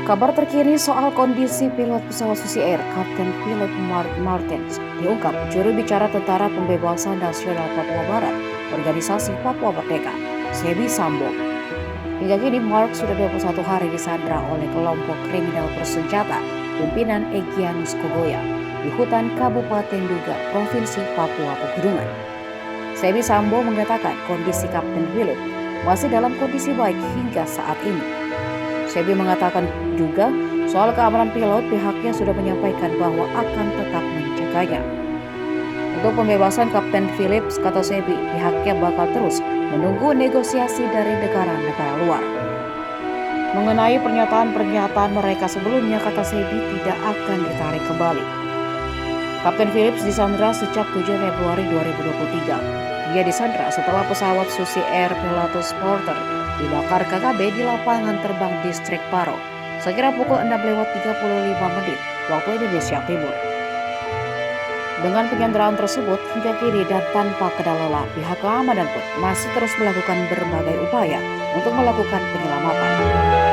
Kabar terkini soal kondisi pilot pesawat Susi Air, Kapten Philip Martins, diungkap juru bicara Tentara Pembebasan Nasional Papua Barat, Organisasi Papua Merdeka, Sebi Sambo. Hingga kini Mark sudah 21 hari disandra oleh kelompok kriminal bersenjata pimpinan Egyanus Kogoya di hutan Kabupaten Duga, Provinsi Papua Pegunungan. Sebi Sambo mengatakan kondisi Kapten Philip masih dalam kondisi baik hingga saat ini. Sebi mengatakan juga soal keamanan pilot pihaknya sudah menyampaikan bahwa akan tetap menjaganya. Untuk pembebasan Kapten Philip, kata Sebi, pihaknya bakal terus menunggu negosiasi dari negara-negara luar. Mengenai pernyataan-pernyataan mereka sebelumnya, kata Sebi, tidak akan ditarik kembali. Kapten Phillips disandra sejak 7 Februari 2023. Dia disandra setelah pesawat Susi Air Pilatus Porter dibakar KKB di lapangan terbang distrik Paro sekira pukul 6:35 waktu Indonesia Timur. Dengan penyanderaan tersebut hingga kini dan tanpa kendala, pihak keamanan pun masih terus melakukan berbagai upaya untuk melakukan penyelamatan.